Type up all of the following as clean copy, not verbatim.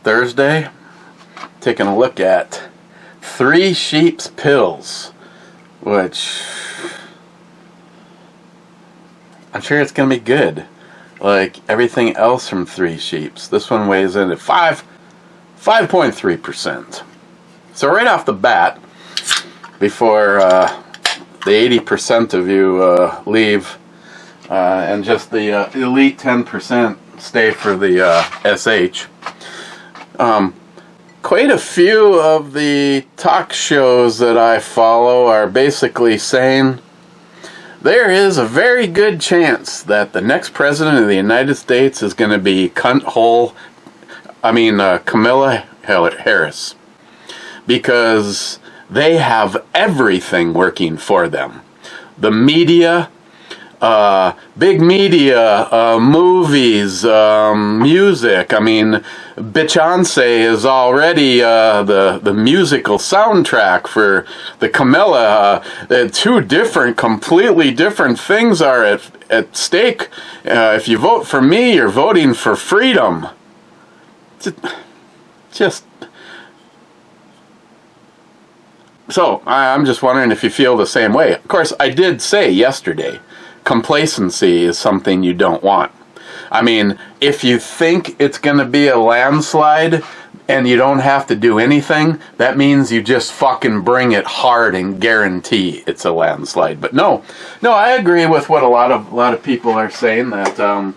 Thursday, taking a look at Three Sheep's Pills, which I'm sure it's going to be good. Like everything else from Three Sheeps. This one weighs in at 5.3%. So right off the bat, before the 80% of you leave, and just the elite 10% stay for the SH. Quite a few of the talk shows that I follow are basically saying there is a very good chance that the next president of the United States is going to be Kamala Harris, because they have everything working for them. The media, big media, movies, music. I mean, Beyonce is already the musical soundtrack for the Kamala. Two completely different things are at stake. If you vote for me, you're voting for freedom. Just so I'm just wondering if you feel the same way. Of course, I did say yesterday, complacency is something you don't want. I mean, if you think it's going to be a landslide and you don't have to do anything, that means you just fucking bring it hard and guarantee it's a landslide. But no, I agree with what a lot of people are saying, that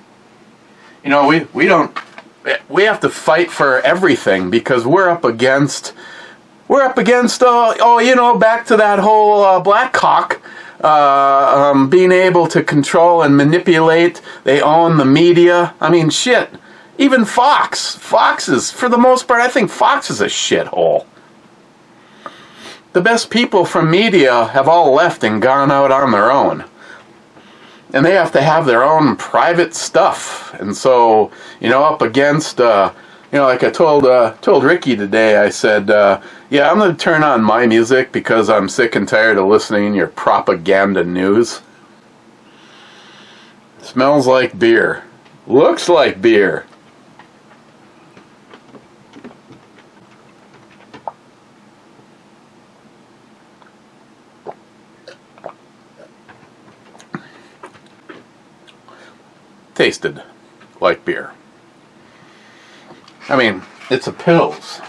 we have to fight for everything, because we're up against back to that whole black cock. Being able to control and manipulate. They own the media. I mean, shit. Even Fox is, for the most part, I think Fox is a shithole. The best people from media have all left and gone out on their own. And they have to have their own private stuff. And so, up against, like I told Ricky today, I said, yeah, I'm going to turn on my music because I'm sick and tired of listening to your propaganda news. Smells like beer. Looks like beer. Tasted like beer. I mean, it's a pills.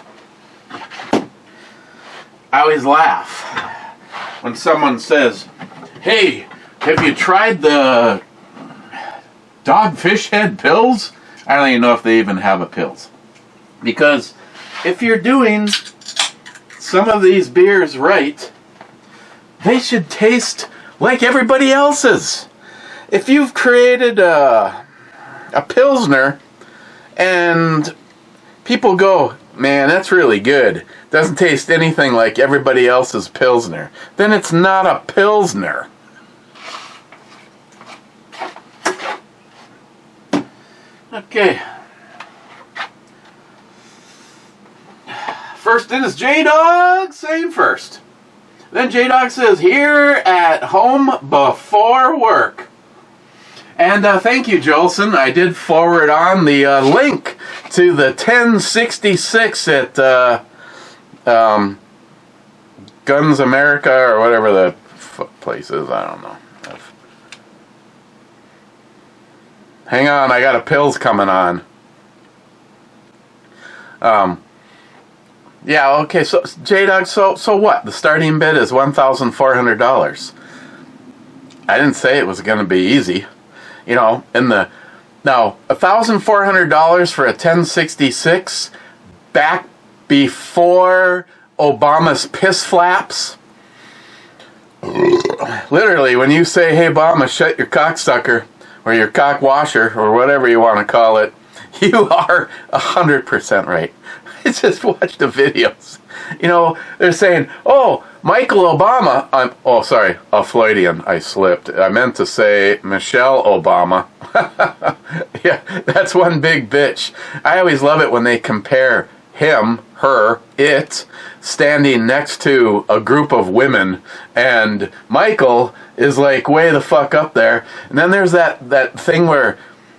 I always laugh when someone says, hey, have you tried the Dogfish Head pills? I don't even know if they even have a pills. Because if you're doing some of these beers right, they should taste like everybody else's. If you've created a Pilsner and people go, man, that's really good, doesn't taste anything like everybody else's Pilsner, then it's not a Pilsner. Okay. First in is J-Dog saying first. Then J-Dog says, here at home before work. And thank you, Jolson. I did forward on the link to the 1066 at Guns America, or whatever the place is. I don't know. Hang on, I got a pills coming on. Yeah, okay, so J-Dog, so what? The starting bid is $1,400. I didn't say it was going to be easy. Now $1,400 for a 1066 back before Obama's piss flaps. Literally, when you say, hey, Obama, shut your cocksucker, or your cock washer, or whatever you want to call it, you are 100% right. I just watched the videos. They're saying, oh, Michael Obama, Floydian, I slipped. I meant to say Michelle Obama. Yeah, that's one big bitch. I always love it when they compare him, her, it, standing next to a group of women, and Michael is like way the fuck up there. And then there's that thing where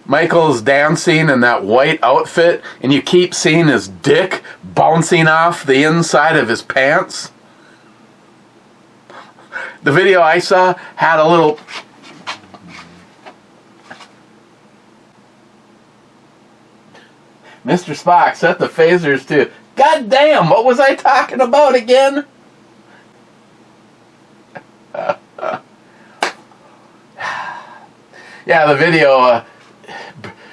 Michael's dancing in that white outfit, and you keep seeing his dick bouncing off the inside of his pants. The video I saw had a little... Mr. Spock, set the phasers to... God damn, what was I talking about again? Yeah, the video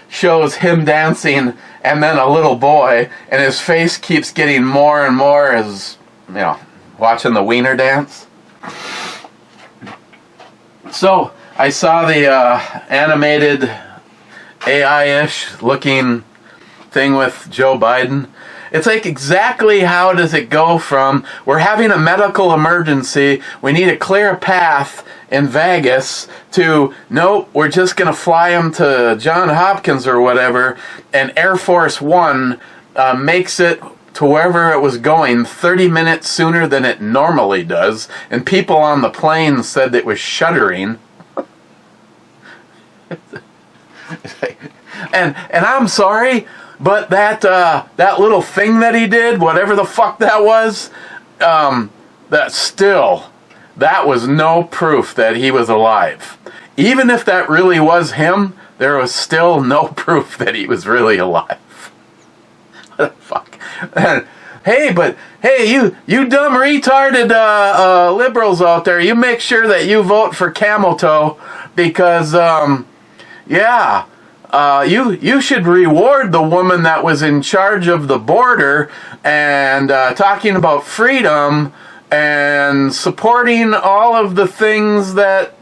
shows him dancing and then a little boy, and his face keeps getting more and more as, you know, watching the wiener dance. So, I saw the animated AI-ish looking thing with Joe Biden. It's like, exactly how does it go from, we're having a medical emergency, we need to clear a path in Vegas, to, nope, we're just going to fly him to Johns Hopkins or whatever, and Air Force One makes it to wherever it was going 30 minutes sooner than it normally does, and people on the plane said it was shuddering. and I'm sorry, but that little thing that he did, whatever the fuck that was, that was no proof that he was alive. Even if that really was him, there was still no proof that he was really alive. What the fuck? Hey, you dumb retarded liberals out there, you make sure that you vote for Camel Toe, because, you should reward the woman that was in charge of the border and talking about freedom and supporting all of the things that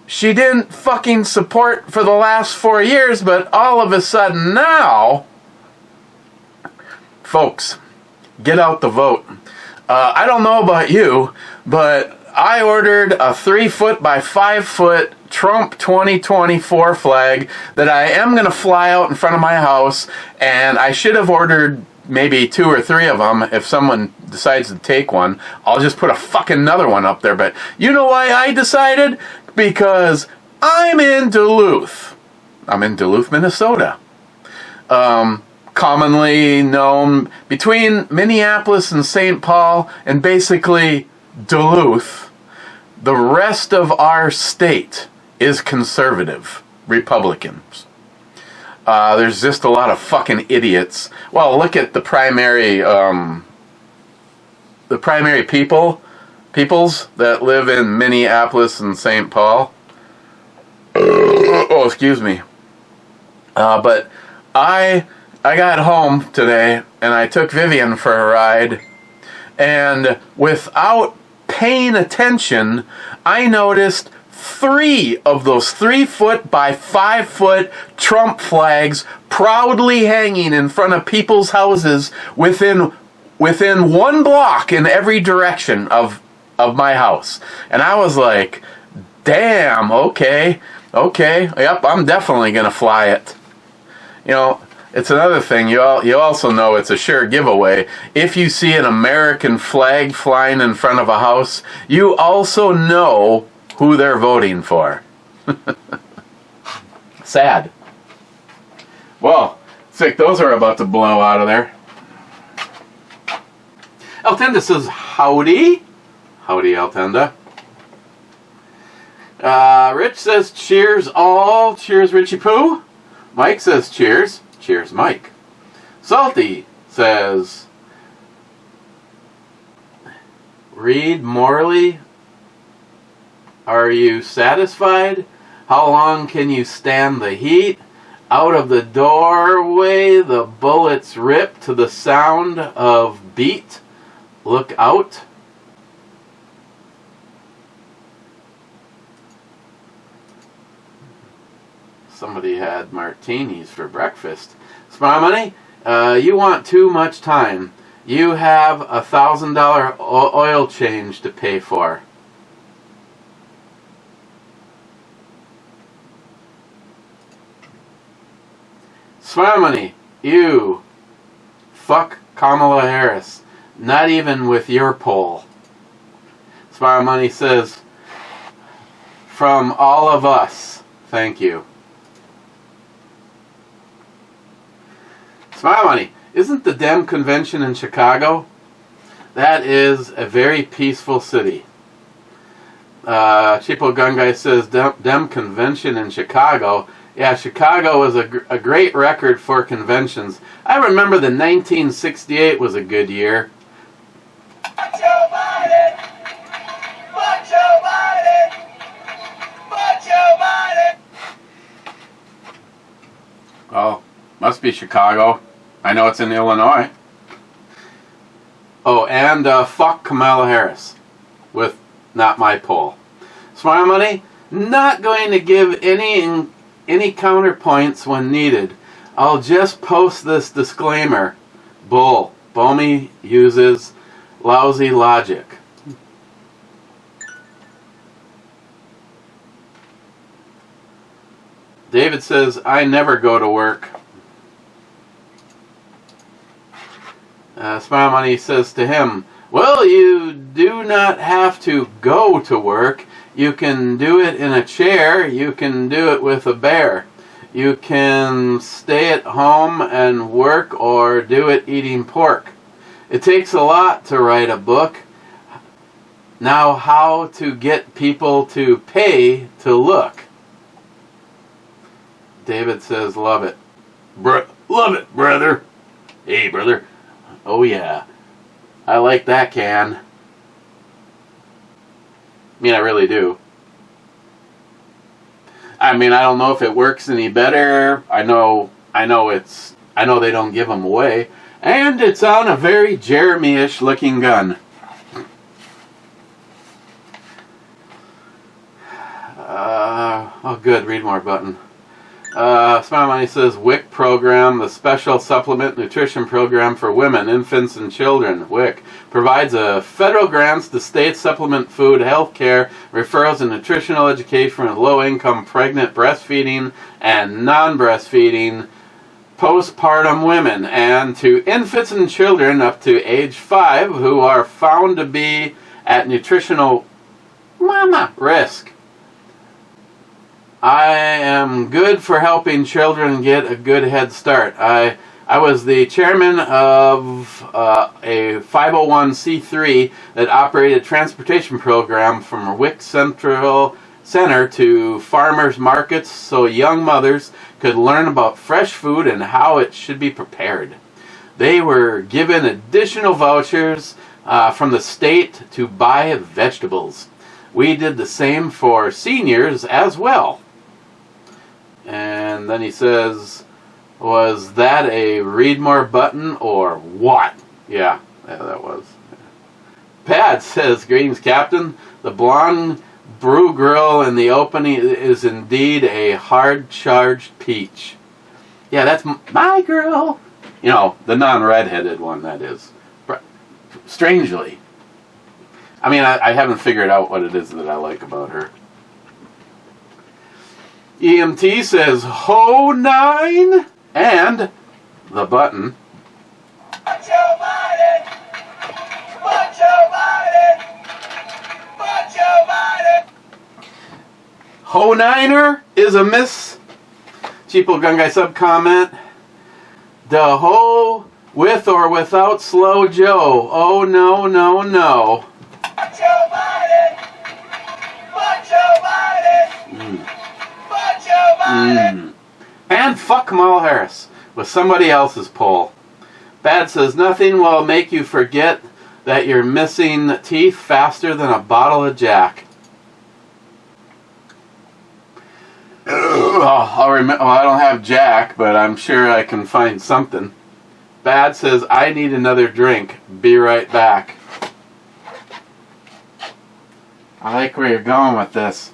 she didn't fucking support for the last 4 years, but all of a sudden now, folks, get out the vote. I don't know about you, but I ordered a 3-foot by 5-foot Trump 2024 flag that I am going to fly out in front of my house, and I should have ordered maybe 2 or 3 of them. If someone decides to take one, I'll just put a fucking another one up there. But you know why I decided? Because I'm in Duluth. I'm in Duluth, Minnesota. Commonly known between Minneapolis and St. Paul, and basically Duluth. The rest of our state is conservative Republicans. There's just a lot of fucking idiots. Well, look at the primary peoples that live in Minneapolis and St. Paul. Oh, excuse me. But I got home today and I took Vivian for a ride, and without paying attention, I noticed 3 of those 3-foot by 5-foot Trump flags proudly hanging in front of people's houses within 1 block in every direction of my house. And I was like, damn, okay, yep, I'm definitely going to fly it. You know, it's another thing, you also know it's a sure giveaway. If you see an American flag flying in front of a house, you also know who they're voting for. Sad. Well, it's like those are about to blow out of there. Altenda says, howdy. Howdy, Altenda. Rich says, cheers all. Cheers, Richie Poo. Mike says, cheers. Cheers, Mike. Salty says, Reed Morley, are you satisfied? How long can you stand the heat? Out of the doorway, the bullets rip to the sound of beat. Look out. Somebody had martinis for breakfast. Smart Money, you want too much time. You have $1,000 oil change to pay for. Smart Money, you fuck Kamala Harris. Not even with your poll. Smart Money says, from all of us, thank you. Smile Money. Isn't the Dem convention in Chicago? That is a very peaceful city. Cheapo Gun Guy says Dem convention in Chicago. Yeah, Chicago was a great record for conventions. I remember the 1968 was a good year. Oh, must be Chicago. I know it's in Illinois. Oh, and fuck Kamala Harris with Not My Poll. Smile Money, not going to give any counterpoints when needed. I'll just post this disclaimer. Bull. Bomi uses lousy logic. David says, I never go to work. Smile Money says to him, well, you do not have to go to work. You can do it in a chair. You can do it with a bear. You can stay at home and work or do it eating pork. It takes a lot to write a book. Now, how to get people to pay to look? David says, love it. Love it, brother. Hey, brother. Oh, yeah. I like that can. I mean, I really do. I mean, I don't know if it works any better. I know they don't give them away. And it's on a very Jeremy-ish looking gun. Oh, good. Read more button. Smile Money says, WIC program, the special supplement nutrition program for women, infants, and children. WIC provides federal grants to states, supplement food, health care, referrals, and nutritional education for low-income pregnant, breastfeeding, and non-breastfeeding postpartum women, and to infants and children up to age 5 who are found to be at nutritional risk. I am good for helping children get a good head start. I was the chairman of a 501c3 that operated a transportation program from WIC Central Center to farmers markets so young mothers could learn about fresh food and how it should be prepared. They were given additional vouchers from the state to buy vegetables. We did the same for seniors as well. And then he says, was that a read more button or what? Yeah, that was. Pat says, greetings, Captain. The blonde brew girl in the opening is indeed a hard-charged peach. Yeah, that's my girl. You know, the non-redheaded one, that is. Strangely. I mean, I haven't figured out what it is that I like about her. EMT says, Ho 9 and the button. Ho Niner is a miss. Cheapo Gun Guy sub comment. The ho with or without Slow Joe. Oh no, no, no. And fuck Kamala Harris with somebody else's poll. Bad says nothing will make you forget that you're missing teeth faster than a bottle of Jack. I don't have Jack, but I'm sure I can find something. Bad says, I need another drink. Be right back. I like where you're going with this.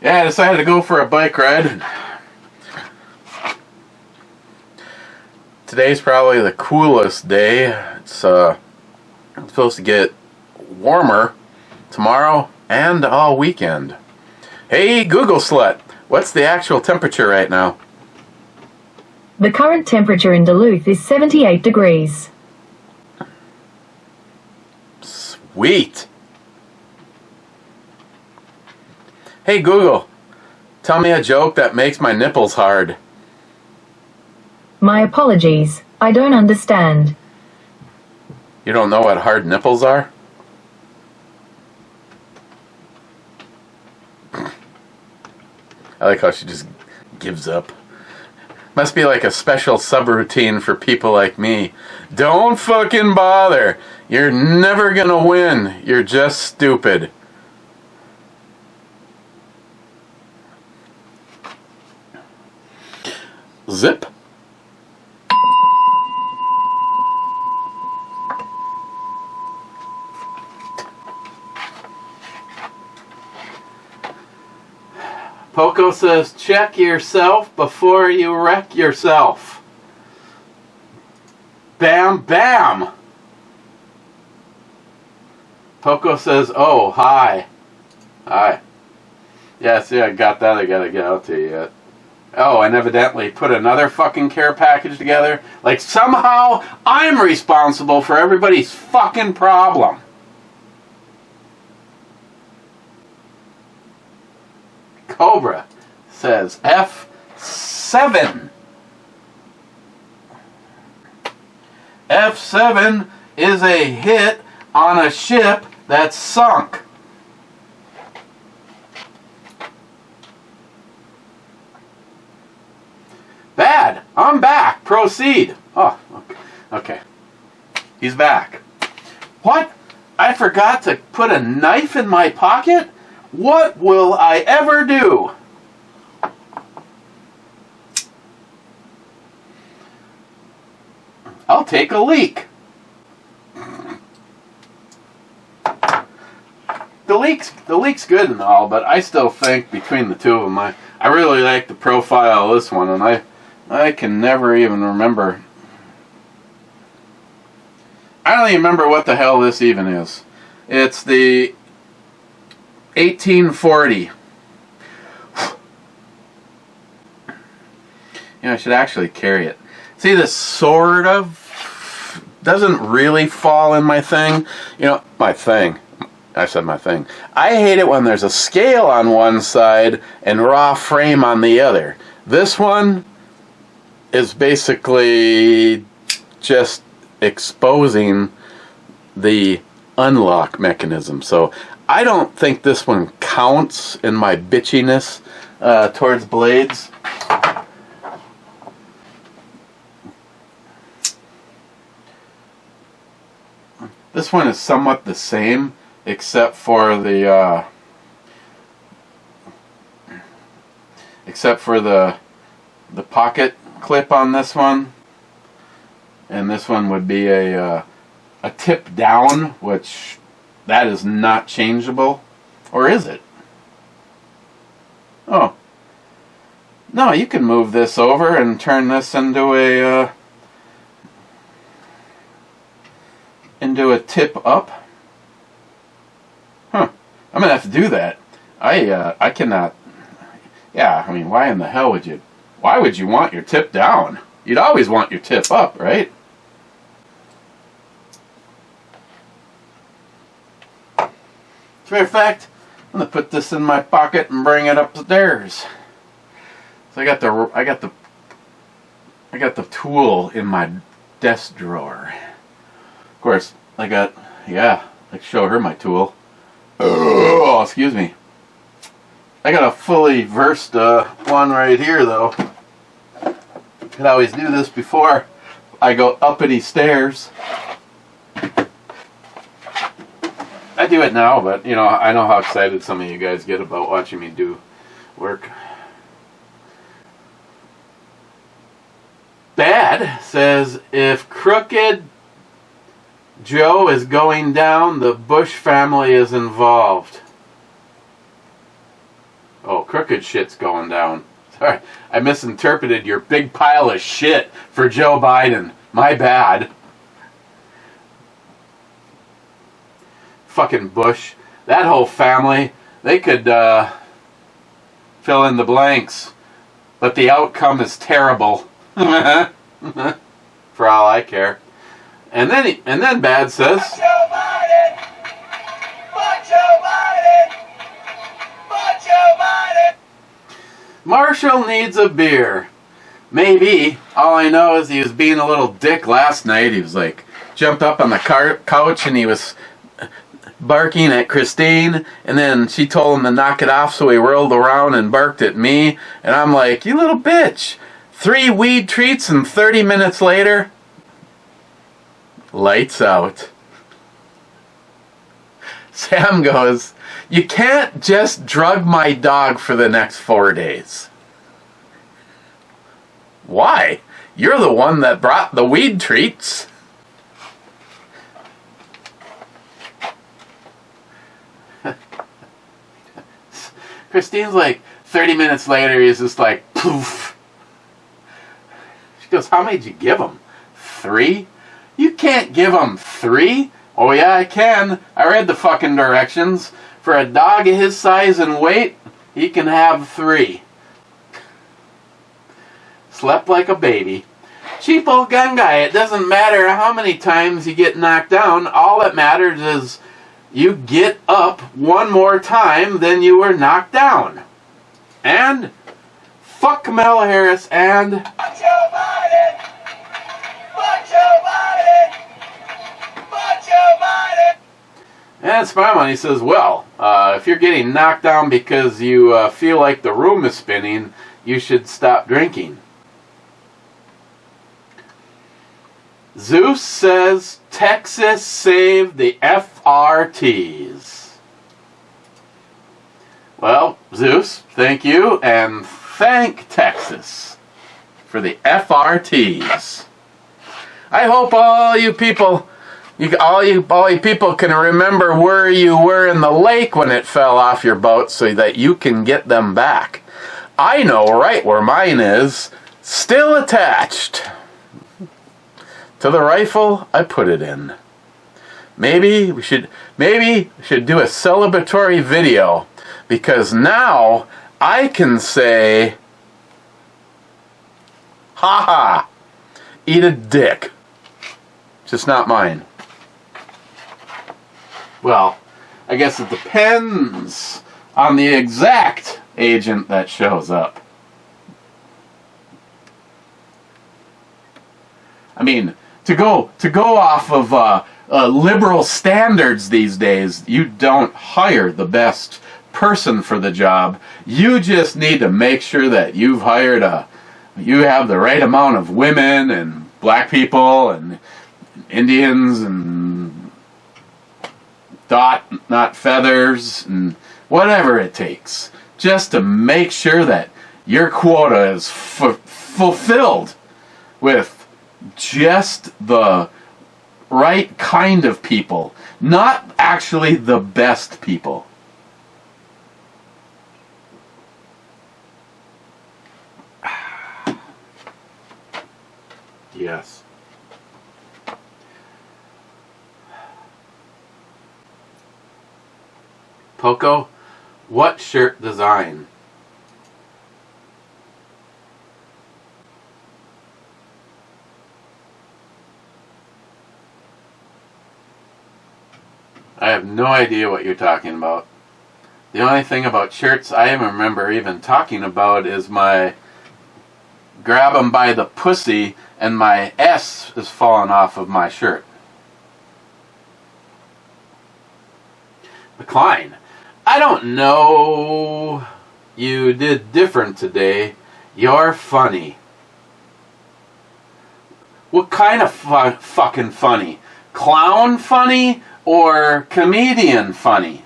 Yeah, I decided to go for a bike ride. Today's probably the coolest day. It's supposed to get warmer tomorrow and all weekend. Hey, Google Slut, what's the actual temperature right now? The current temperature in Duluth is 78 degrees. Sweet. Hey Google, tell me a joke that makes my nipples hard. My apologies. I don't understand. You don't know what hard nipples are? I like how she just gives up. Must be like a special subroutine for people like me. Don't fucking bother. You're never gonna win. You're just stupid. Zip. Poco says, check yourself before you wreck yourself. Bam, bam. Poco says, oh, hi. Hi. Yeah, see, I got that. I gotta get out to you yet. Oh, and evidently put another fucking care package together. Like somehow I'm responsible for everybody's fucking problem. Cobra says F7. F7 is a hit on a ship that's sunk. Bad. I'm back. Proceed. Oh, okay. He's back. What? I forgot to put a knife in my pocket? What will I ever do? I'll take a leak. The leak's good and all, but I still think between the two of them, I really like the profile of this one, and I can never even remember. I don't even remember what the hell this even is. It's the 1840. I should actually carry it. See, this sort of doesn't really fall in my thing. My thing. I said my thing. I hate it when there's a scale on one side and raw frame on the other. This one is basically just exposing the unlock mechanism. So I don't think this one counts in my bitchiness towards blades. This one is somewhat the same, except for the pocket clip on this one, and this one would be a tip down, which that is not changeable, or is it? Oh, no, you can move this over and turn this into a tip up. Huh? I'm gonna have to do that. I cannot. Yeah, I mean, why in the hell would you? Why would you want your tip down? You'd always want your tip up, right? As a matter of fact, I'm gonna put this in my pocket and bring it upstairs. So I got the tool in my desk drawer. Of course, like show her my tool. Oh, excuse me. I got a fully versed one right here, though. Could always do this before I go uppity stairs. I do it now, but I know how excited some of you guys get about watching me do work. Bad says, if Crooked Joe is going down, the Bush family is involved. Oh, crooked shit's going down. Sorry, I misinterpreted your big pile of shit for Joe Biden. My bad. Fucking Bush. That whole family, they could fill in the blanks. But the outcome is terrible. For all I care. And then Bad says, Fuck Joe Biden! Fuck Joe Biden! Fuck Joe Biden! Marshall needs a beer. Maybe. All I know is he was being a little dick last night. He was like, jumped up on the couch and he was barking at Christine, and then she told him to knock it off, so he rolled around and barked at me, and I'm like, you little bitch. 3 weed treats and 30 minutes later, lights out. Sam goes, you can't just drug my dog for the next 4 days. Why? You're the one that brought the weed treats. Christine's like, 30 minutes later, he's just like, poof. She goes, how many did you give him? 3? You can't give him 3. Oh yeah, I can. I read the fucking directions. For a dog of his size and weight, he can have 3. Slept like a baby. Cheap old gun guy. It doesn't matter how many times you get knocked down. All that matters is you get up one more time than you were knocked down. And fuck Kamala Harris and fuck Joe Biden! Fuck Joe Biden! Fuck Joe Biden! And Spymoney says, well, if you're getting knocked down because you feel like the room is spinning, you should stop drinking. Zeus says Texas saved the FRTs. Well, Zeus, thank you, and thank Texas for the FRTs. I hope all you people, all you people can remember where you were in the lake when it fell off your boat so that you can get them back. I know right where mine is, still attached to the rifle I put it in. Maybe we should do a celebratory video, because now I can say, haha, eat a dick. Just not mine. Well, I guess it depends on the exact agent that shows up. I mean, to go off of liberal standards these days, you don't hire the best person for the job. You just need to make sure that you have the right amount of women and black people and Indians and not feathers and whatever it takes, just to make sure that your quota is fulfilled with just the right kind of people, not actually the best people. Yes. Poco, what shirt design? I have no idea what you're talking about. The only thing about shirts I even remember even talking about is my grab 'em by the pussy and my S is falling off of my shirt. McLean, I don't know. You did different today. You're funny. What kind of fucking funny? Clown funny or comedian funny?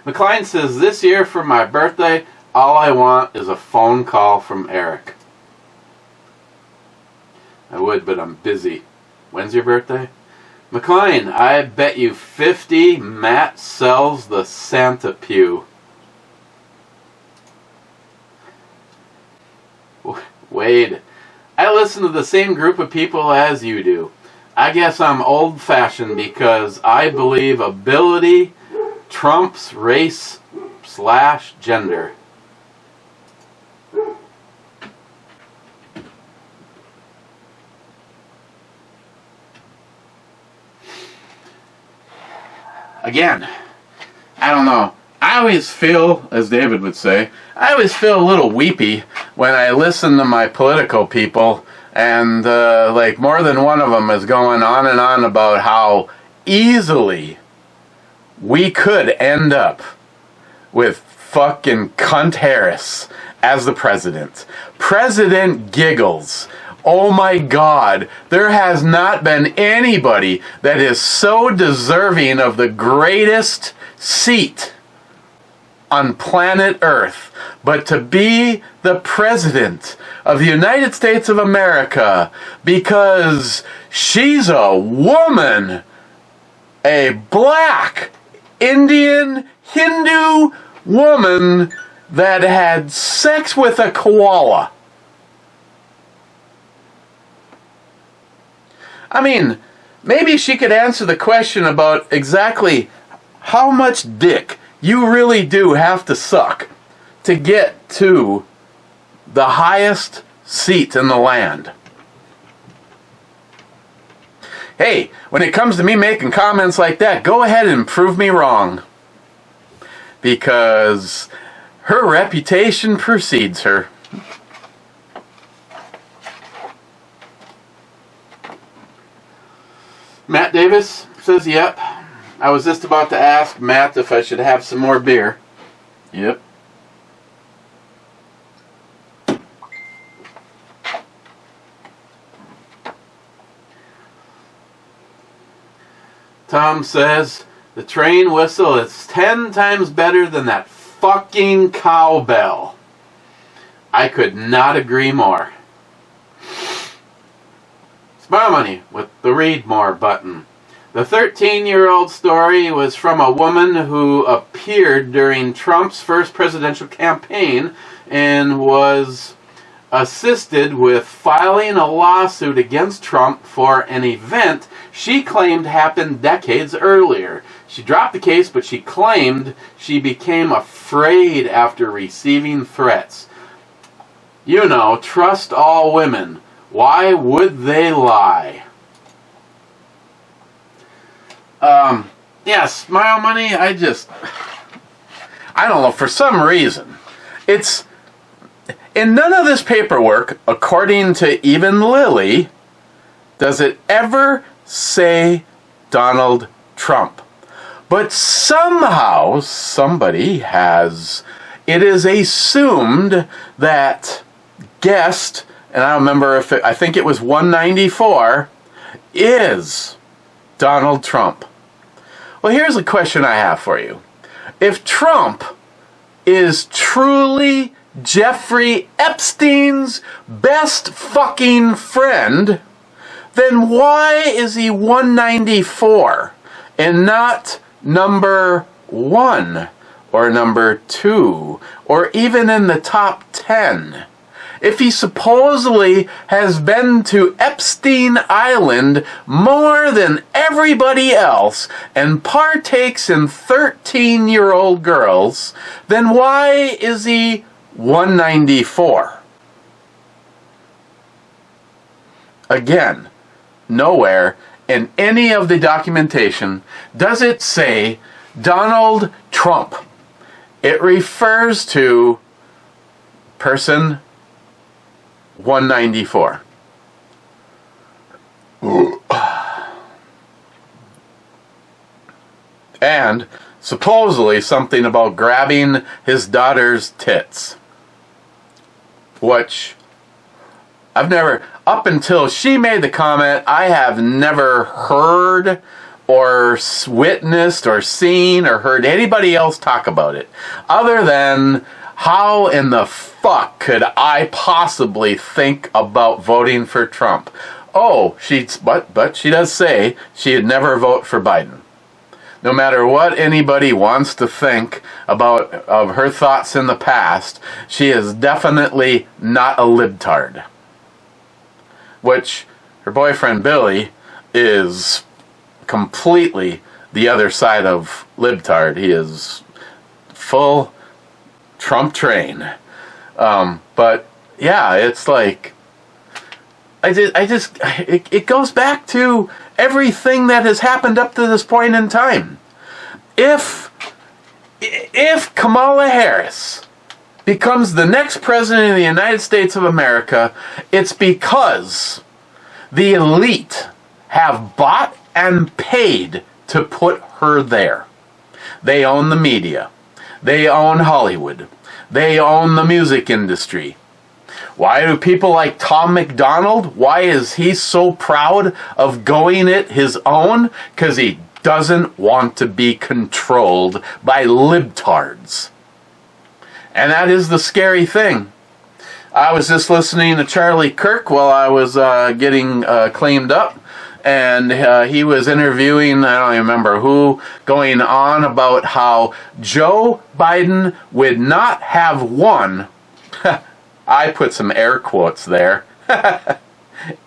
McLean says, this year for my birthday, all I want is a phone call from Eric. I would, but I'm busy. When's your birthday? McLean, I bet you 50 Matt sells the Santa pew. Wade, I listen to the same group of people as you do. I guess I'm old-fashioned because I believe ability trumps race/gender. again, I don't know. I always feel, as David would say, I always feel a little weepy when I listen to my political people, and like more than one of them is going on and on about how easily we could end up with fucking cunt Harris as the president. President Giggles. Oh my God, there has not been anybody that is so deserving of the greatest seat on planet Earth, but to be the president of the United States of America, because she's a woman, a black Indian Hindu woman that had sex with a koala. I mean, maybe she could answer the question about exactly how much dick you really do have to suck to get to the highest seat in the land. Hey, when it comes to me making comments like that, go ahead and prove me wrong. Because her reputation precedes her. Matt Davis says, yep. I was just about to ask Matt if I should have some more beer. Yep. Tom says, the train whistle is 10 times better than that fucking cowbell. I could not agree more. Smile Money with the read more button. The 13-year-old story was from a woman who appeared during Trump's first presidential campaign and was assisted with filing a lawsuit against Trump for an event she claimed happened decades earlier. She dropped the case, but she claimed she became afraid after receiving threats. You know, trust all women. Why would they lie? Yeah, Smile Money, I don't know, for some reason, it's, in none of this paperwork, according to even Lily, does it ever say Donald Trump. But somehow, somebody has, it is assumed that guest, and I don't remember if I think it was 194, is Donald Trump. Well, here's a question I have for you. If Trump is truly Jeffrey Epstein's best fucking friend, then why is he 194 and not number 1 or number 2 or even in the top 10? If he supposedly has been to Epstein Island more than everybody else and partakes in 13-year-old girls, then why is he 194? Again, nowhere in any of the documentation does it say Donald Trump. It refers to person 194. And supposedly something about grabbing his daughter's tits. Which I've never, up until she made the comment, I have never heard or witnessed or seen or heard anybody else talk about it. Other than, how in the fuck could I possibly think about voting for Trump? Oh, but she does say she'd never vote for Biden. No matter what anybody wants to think about of her thoughts in the past, she is definitely not a libtard. Which her boyfriend Billy is completely the other side of libtard. He is full Trump train. But yeah, it's like it goes back to everything that has happened up to this point in time. if Kamala Harris becomes the next president of the United States of America, it's because the elite have bought and paid to put her there. They own the media. They own Hollywood. They own the music industry. Why do people like Tom McDonald, why is he so proud of going it his own? Because he doesn't want to be controlled by libtards. And that is the scary thing. I was just listening to Charlie Kirk while I was getting cleaned up, and he was interviewing, I don't even remember who, going on about how Joe Biden would not have won. I put some air quotes there.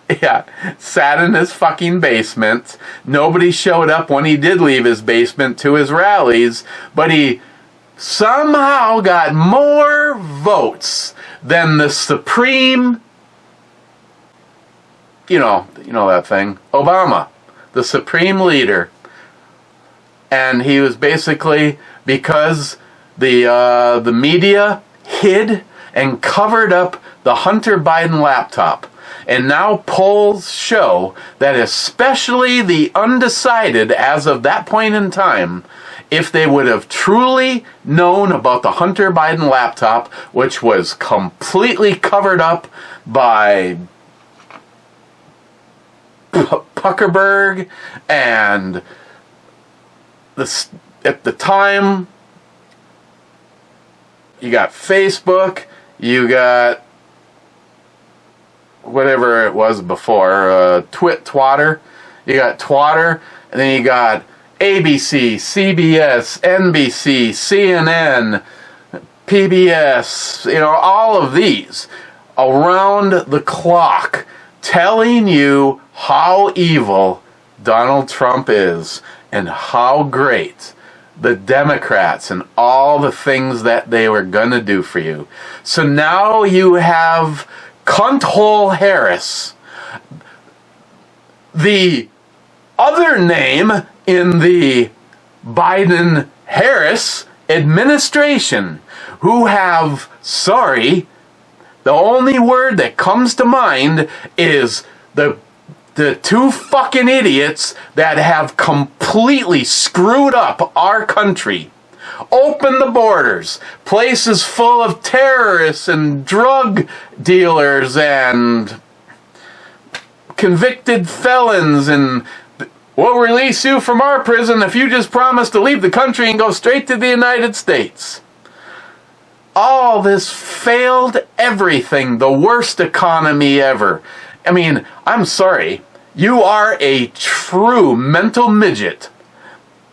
Yeah, sat in his fucking basement. Nobody showed up when he did leave his basement to his rallies, but he somehow got more votes than the supreme, you know that thing, Obama, the supreme leader. And he was basically, because the media hid and covered up the Hunter Biden laptop. And now polls show that especially the undecided, as of that point in time, if they would have truly known about the Hunter Biden laptop, which was completely covered up by Zuckerberg, and at the time, you got Facebook, you got whatever it was before, Twitter, you got Twitter, and then you got ABC, CBS, NBC, CNN, PBS, all of these around the clock telling you how evil Donald Trump is and how great the Democrats and all the things that they were going to do for you. So now you have Cunthole Harris, the other name in the Biden-Harris administration, who have, the only word that comes to mind is the two fucking idiots that have completely screwed up our country. Open the borders. Places full of terrorists and drug dealers and convicted felons, and we'll release you from our prison if you just promise to leave the country and go straight to the United States. All this failed everything. The worst economy ever. I mean, I'm sorry. You are a true mental midget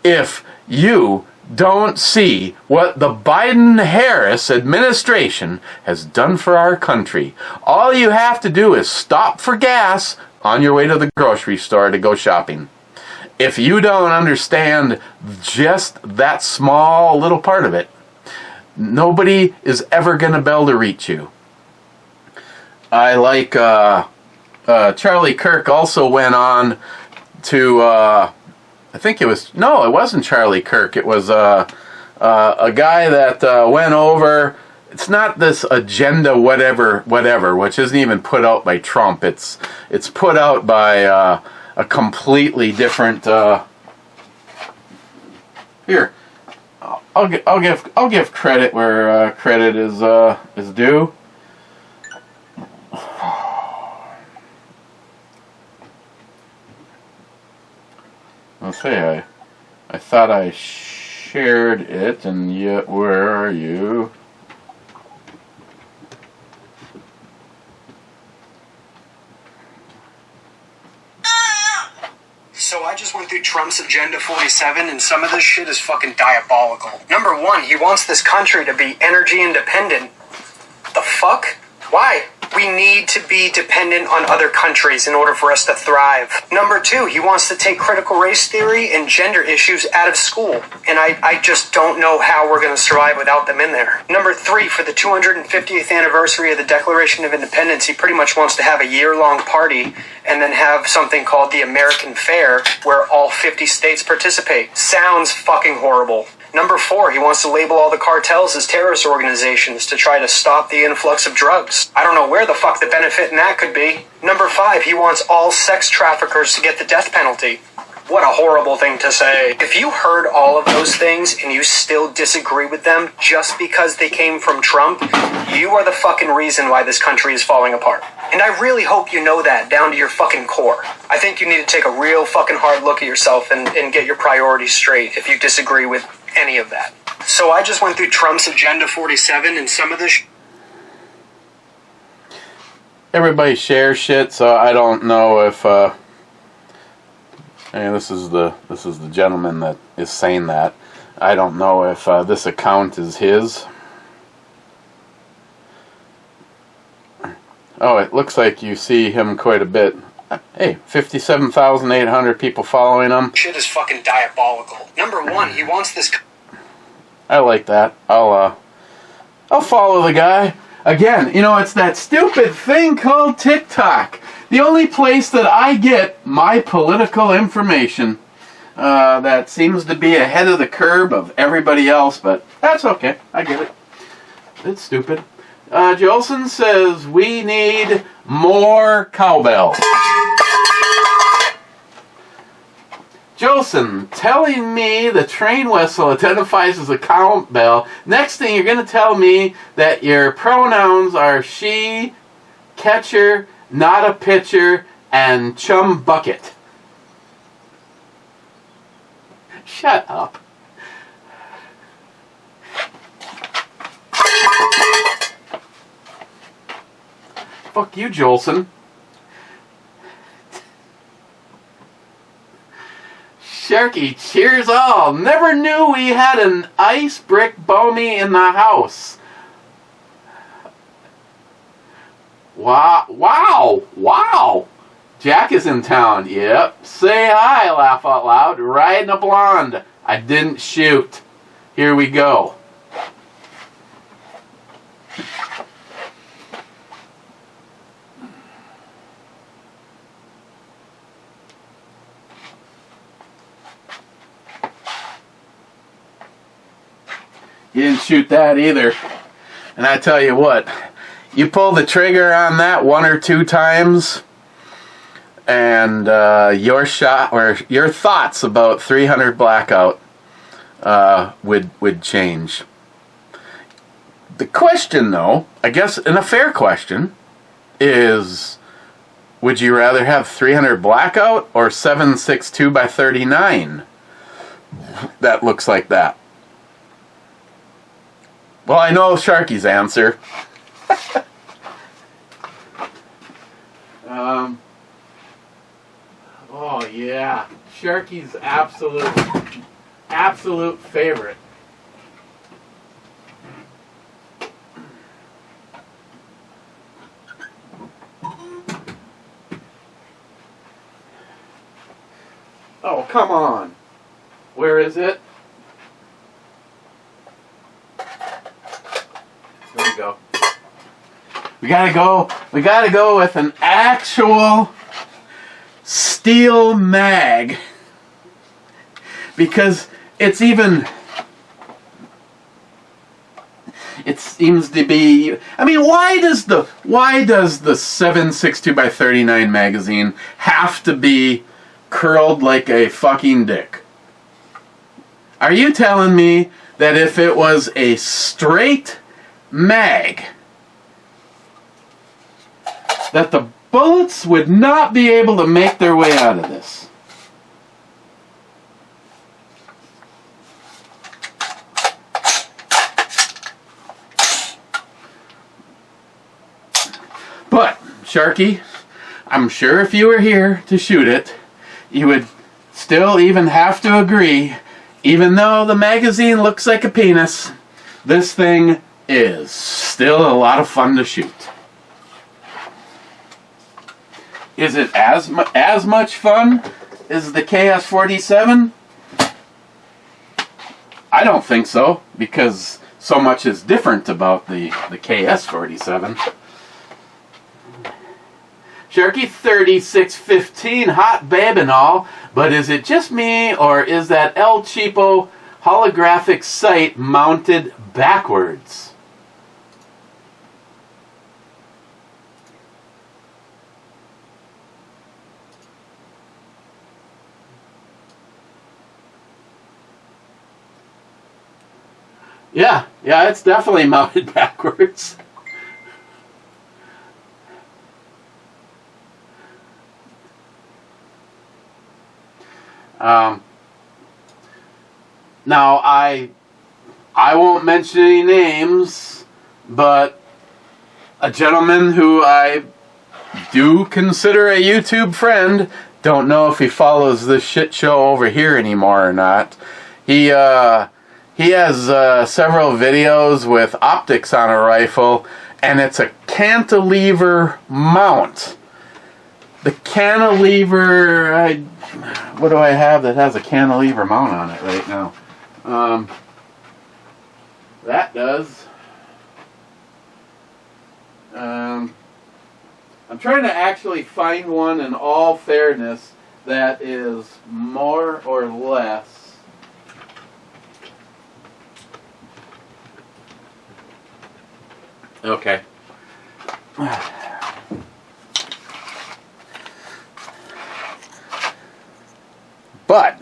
if you don't see what the Biden-Harris administration has done for our country. All you have to do is stop for gas on your way to the grocery store to go shopping. If you don't understand just that small little part of it, nobody is ever going to be able to reach you. I like Charlie Kirk also went on to it wasn't Charlie Kirk. It was a guy that went over. It's not this agenda whatever, which isn't even put out by Trump. It's put out by a completely different. Here, I'll give credit where credit is due. Let's see, I thought I shared it, and yet, where are you? So I just went through Trump's Agenda 47, and some of this shit is fucking diabolical. Number one, he wants this country to be energy independent. The fuck? Why? We We need to be dependent on other countries in order for us to thrive. Number 2, he wants to take critical race theory and gender issues out of school. And I just don't know how we're going to survive without them in there. Number 3, for the 250th anniversary of the Declaration of Independence, he pretty much wants to have a year-long party and then have something called the American Fair where all 50 states participate. Sounds fucking horrible. Number 4, he wants to label all the cartels as terrorist organizations to try to stop the influx of drugs. I don't know where the fuck the benefit in that could be. Number 5, he wants all sex traffickers to get the death penalty. What a horrible thing to say. If you heard all of those things and you still disagree with them just because they came from Trump, you are the fucking reason why this country is falling apart. And I really hope you know that down to your fucking core. I think you need to take a real fucking hard look at yourself and get your priorities straight if you disagree with any of that. So I just went through Trump's Agenda 47 and some of the Everybody shares shit, so I don't know if this is the gentleman that is saying that. I don't know if this account is his. Oh, it looks like you see him quite a bit. Hey, 57,800 people following him. shit is fucking diabolical. Number 1, he wants this. I like that. I'll follow the guy. Again, it's that stupid thing called TikTok. The only place that I get my political information that seems to be ahead of the curve of everybody else, but that's okay. I get it. It's stupid. Jolson says we need more cowbell. Jolson, telling me the train whistle identifies as a cowbell. Next thing you're going to tell me that your pronouns are she, catcher, not a pitcher, and chum bucket. Shut up. Fuck you, Jolson. Sharky, cheers all. Never knew we had an ice brick Bomy in the house. Wow. Jack is in town. Yep. Say hi, laugh out loud. Riding a blonde. I didn't shoot. Here we go. You didn't shoot that either. And I tell you what, you pull the trigger on that 1 or 2 times, and your shot or your thoughts about 300 blackout would change. The question, though, I guess, and a fair question, is: would you rather have 300 blackout or 7.62 by 39? That looks like that. Well, I know Sharky's answer. Oh yeah, Sharky's absolute favorite. Oh, come on. Where is it? There we go. We gotta go with an actual steel mag, because it seems to be, I mean, why does the 7.62 by 39 magazine have to be curled like a fucking dick? Are you telling me that if it was a straight mag, that the bullets would not be able to make their way out of this? But, Sharky, I'm sure if you were here to shoot it, you would still even have to agree, even though the magazine looks like a penis, this thing is still a lot of fun to shoot. is it as much fun as the KS-47? I don't think so, because so much is different about the KS-47. Sharky 3615, hot babe and all, but is it just me, or is that El Cheapo holographic sight mounted backwards? Yeah, it's definitely mounted backwards. Now, I won't mention any names, but a gentleman who I do consider a YouTube friend, don't know if he follows this shit show over here anymore or not. He has several videos with optics on a rifle, and it's a cantilever mount. The cantilever, what do I have that has a cantilever mount on it right now? That does. I'm trying to actually find one in all fairness that is more or less. Okay. But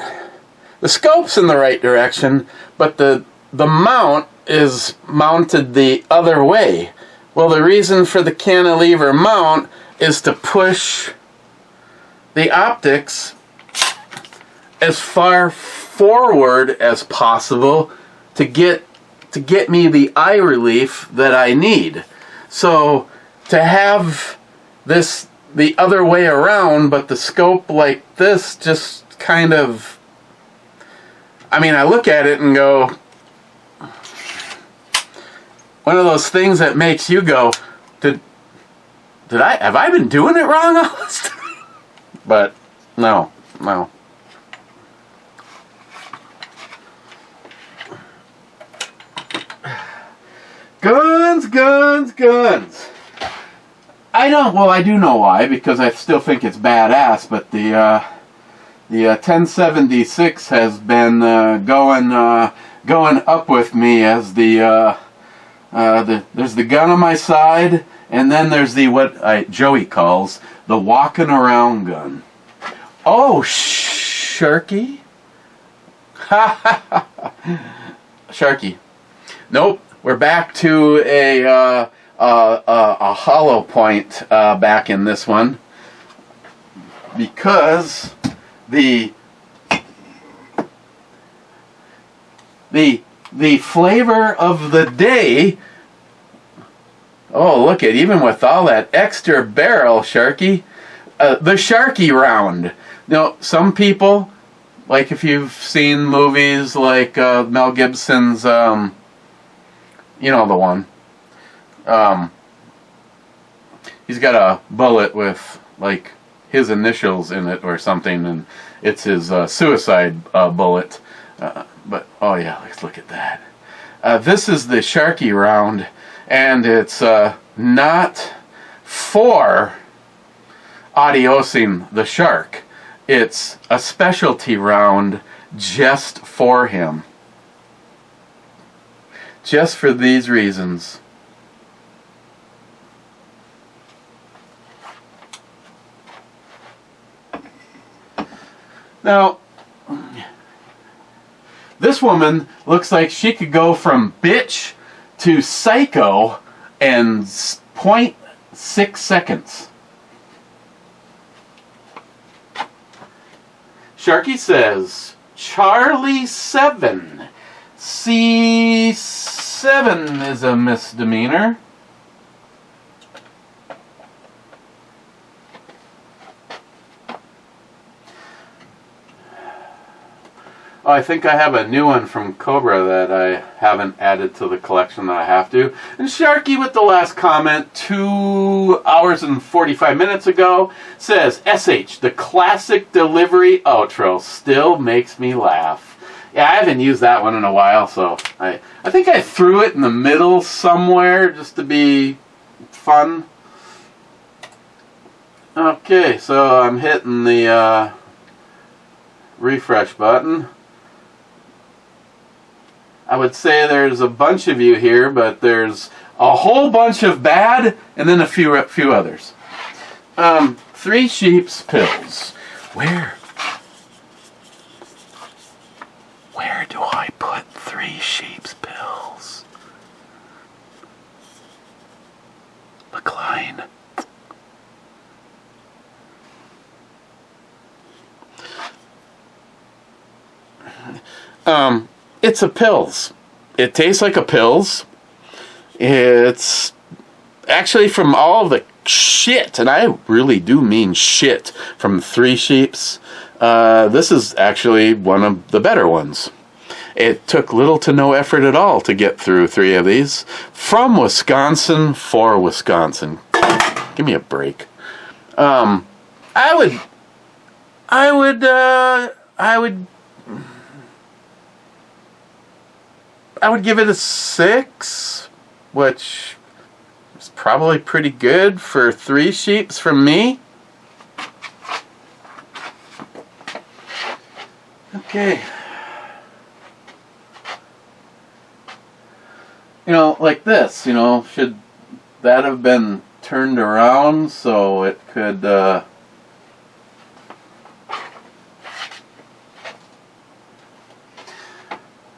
the scope's in the right direction, but the mount is mounted the other way. Well, the reason for the cantilever mount is to push the optics as far forward as possible to get me the eye relief that I need. So to have this the other way around, but the scope like this, just kind of, I mean, I look at it and go, one of those things that makes you go, have I been doing it wrong all this time? But no. Guns. I do know why, because I still think it's badass, but the 1076 has been going up with me as there's the gun on my side, and then there's what Joey calls the walking around gun. Oh, Sharky? Sharky. Nope, we're back to a hollow point back in this one, because the flavor of the day. Oh, look at, even with all that extra barrel, Sharky, the Sharky round. Now, some people, like if you've seen movies like Mel Gibson's, you know the one. He's got a bullet with like his initials in it or something, and it's his suicide bullet. But oh yeah, let's look at that. This is the Sharky round, and it's not for adiosing the shark. It's a specialty round just for him. Just for these reasons. Now, this woman looks like she could go from bitch to psycho in 0.6 seconds. Sharky says, Charlie 7. C7 is a misdemeanor. Oh, I think I have a new one from Cobra that I haven't added to the collection that I have to. And Sharky with the last comment, 2 2 hours and 45 minutes ago. Says, SH, the classic delivery outro still makes me laugh. Yeah, I haven't used that one in a while, so I think I threw it in the middle somewhere just to be fun. Okay, so I'm hitting the refresh button. I would say there's a bunch of you here, but there's a whole bunch of bad and then a few others. 3 Sheep's Pills. Where do I put 3 Sheep's Pills? McLean. It's a pills. It tastes like a pills. It's actually from all of the shit, and I really do mean shit, from 3 Sheeps. This is actually one of the better ones. It took little to no effort at all to get through 3 of these. From Wisconsin for Wisconsin. Give me a break. I would give it a 6, which is probably pretty good for 3 Sheeps from me. Okay. Like this, should that have been turned around so it could,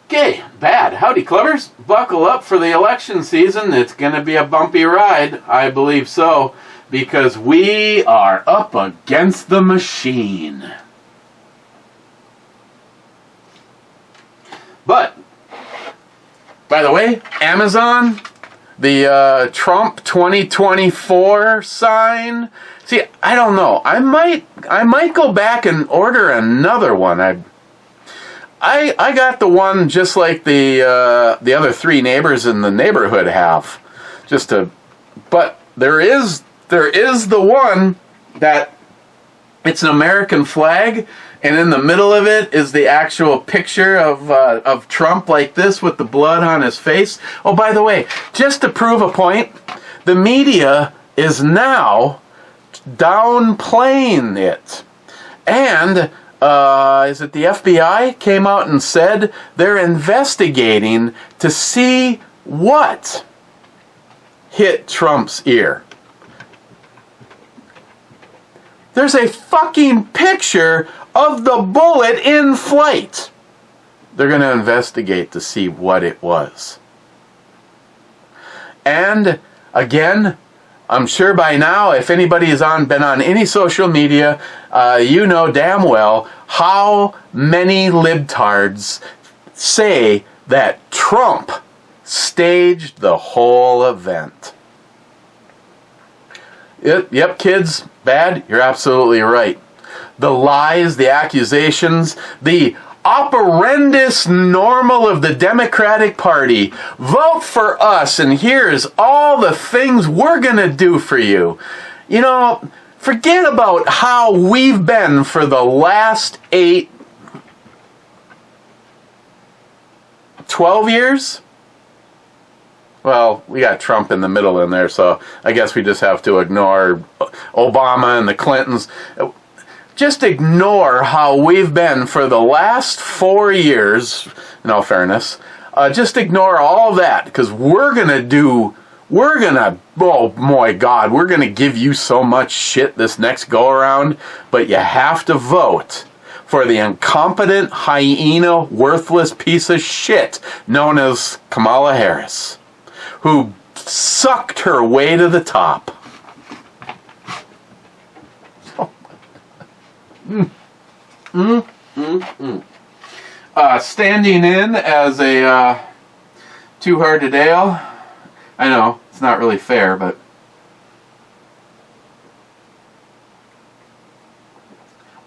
Okay, bad. Howdy, Clubbers. Buckle up for the election season. It's going to be a bumpy ride. I believe so. Because we are up against the machine. But, by the way, Amazon, the Trump 2024 sign. See, I don't know. I might go back and order another one. I got the one just like the other 3 neighbors in the neighborhood have. But there is the one that it's an American flag, and in the middle of it is the actual picture of Trump like this with the blood on his face. Oh, by the way, just to prove a point, the media is now downplaying it. And is it the FBI came out and said they're investigating to see what hit Trump's ear. There's a fucking picture of the bullet in flight. They're going to investigate to see what it was. And again, I'm sure by now, if anybody has been on any social media, you know damn well how many libtards say that Trump staged the whole event. Yep, kids, bad. You're absolutely right. The lies, the accusations, the operandus normal of the Democratic Party. Vote for us, and here's all the things we're going to do for you. Forget about how we've been for the last 12 years. Well, we got Trump in the middle in there, so I guess we just have to ignore Obama and the Clintons. Just ignore how we've been for the last 4 years, in all fairness. Just ignore all that, because we're going to give you so much shit this next go-around, but you have to vote for the incompetent, hyena, worthless piece of shit known as Kamala Harris, who sucked her way to the top. Standing in as a Too Hard to Dale. I know, it's not really fair, but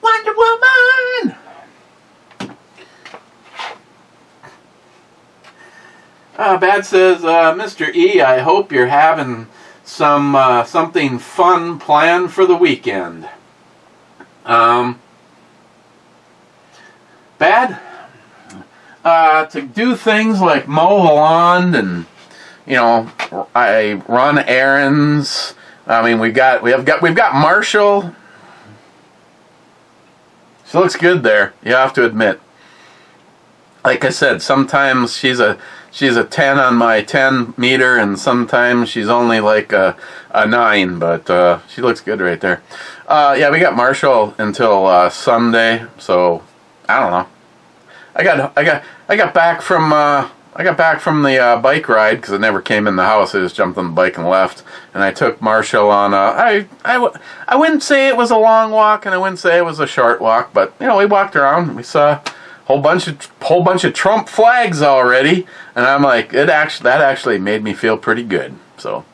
Wonder Woman! Bad says, Mr. E, I hope you're having something fun planned for the weekend. Bad? To do things like mow the lawn and, I run errands. I mean, we've got Marshall. She looks good there, you have to admit. Like I said, sometimes she's a 10 on my 10 meter, and sometimes she's only like a 9, but she looks good right there. Yeah, we got Marshall until Sunday, so I don't know. I got back from the bike ride because I never came in the house. I just jumped on the bike and left, and I took Marshall on I wouldn't say it was a long walk, and I wouldn't say it was a short walk, but we walked around. We saw a whole bunch of Trump flags already, and I'm like, that actually made me feel pretty good. So,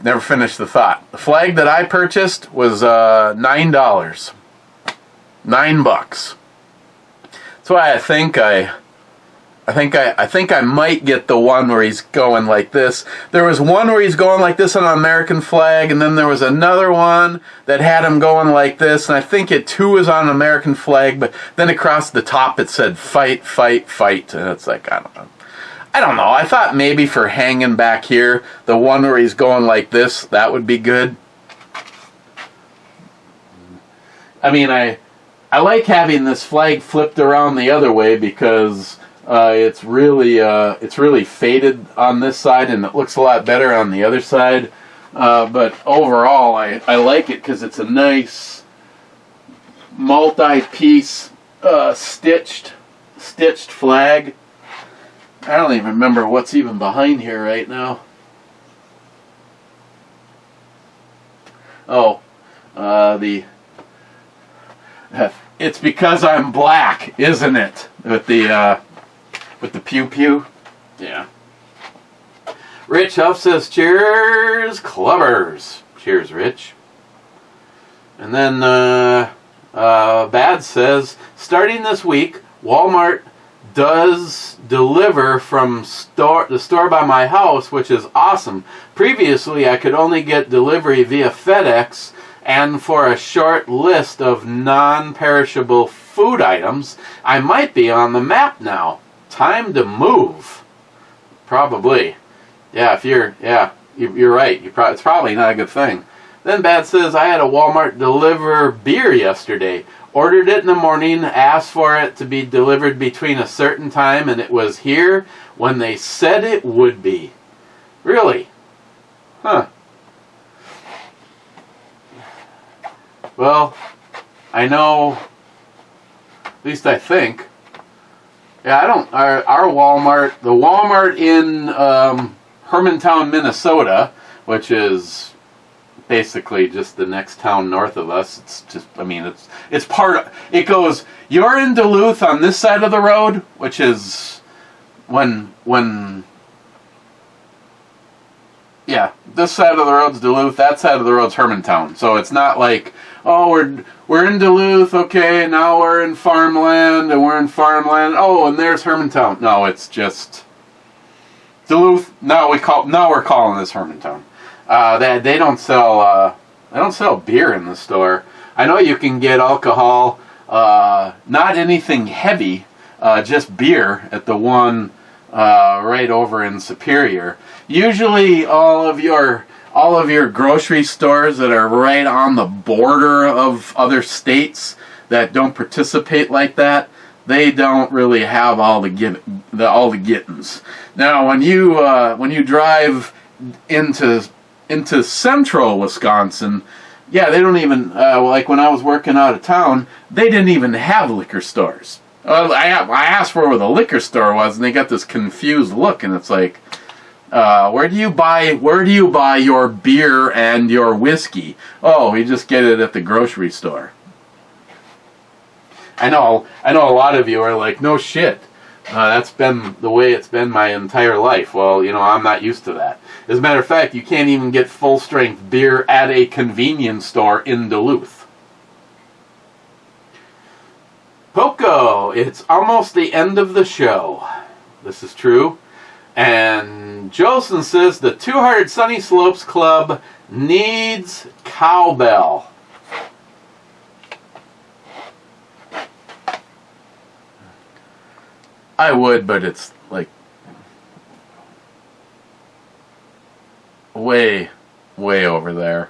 never finished the thought. The flag that I purchased was $9. $9. That's why I think I might get the one where he's going like this. There was one where he's going like this on an American flag, and then there was another one that had him going like this, and I think it too was on an American flag, but then across the top it said fight, fight, fight, and it's like, I don't know. I thought maybe for hanging back here, the one where he's going like this, that would be good. I mean, I like having this flag flipped around the other way because it's really faded on this side, and it looks a lot better on the other side. But overall, I like it because it's a nice multi-piece stitched flag. I don't even remember what's even behind here right now. It's because I'm black, isn't it? With the pew pew. Yeah. Rich Huff says, cheers, clubbers. Cheers, Rich. And then Bad says, starting this week, Walmart does deliver from the store by my house, which is awesome. Previously, I could only get delivery via FedEx, and for a short list of non-perishable food items, I might be on the map now. Time to move. Probably. Yeah, you're right. It's probably not a good thing. Then Bad says, I had a Walmart deliver beer yesterday. Ordered it in the morning, asked for it to be delivered between a certain time, and it was here when they said it would be. Really? Huh. Well, I know, at least I think. Yeah, our Walmart, the Walmart in Hermantown, Minnesota, which is basically just the next town north of us. It's just, it's part of, it goes, you're in Duluth on this side of the road, which is this side of the road's Duluth, that side of the road's Hermantown. So it's not like, we're in Duluth, okay, now we're in farmland, and we're in farmland, and there's Hermantown. No, it's just Duluth. Now we're calling this Hermantown. They don't sell beer in the store. I know you can get alcohol, not anything heavy, just beer at the one right over in Superior. Usually all of your grocery stores that are right on the border of other states that don't participate like that, they don't really have all the gittins. Now, when you drive into central Wisconsin, yeah, they don't even like when I was working out of town, they didn't even have liquor stores. I asked for where the liquor store was, and they got this confused look, and it's like, where do you buy your beer and your whiskey? Oh, we just get it at the grocery store. I know a lot of you are like, no shit. That's been the way it's been my entire life. Well, I'm not used to that. As a matter of fact, you can't even get full-strength beer at a convenience store in Duluth. Poco, it's almost the end of the show. This is true. And Jolson says the Two Hearted Sunny Slopes Club needs cowbell. I would, but it's like way over there.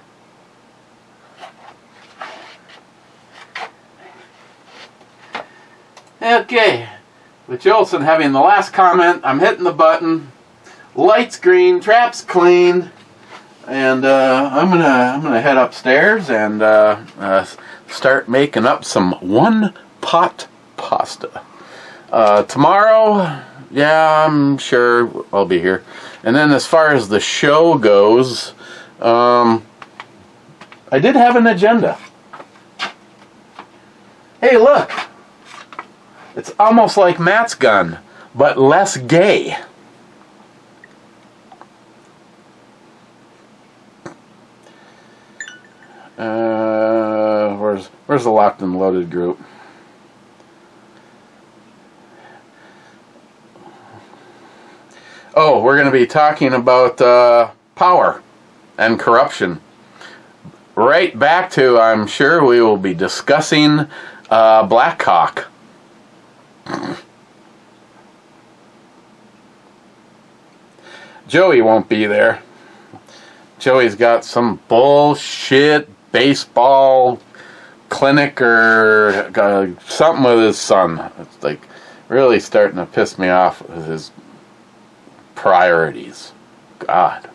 Okay, with Jolson having the last comment, I'm hitting the button. Lights green, traps clean, and I'm gonna head upstairs and start making up some one-pot pasta. Tomorrow, yeah, I'm sure I'll be here. And then as far as the show goes, I did have an agenda. Hey, look! It's almost like Matt's gun, but less gay. Where's the Locked and Loaded group? Oh, we're going to be talking about power and corruption. Right back to, I'm sure we will be discussing Blackhawk. Joey won't be there. Joey's got some bullshit baseball clinic or something with his son. It's like really starting to piss me off with his priorities. God.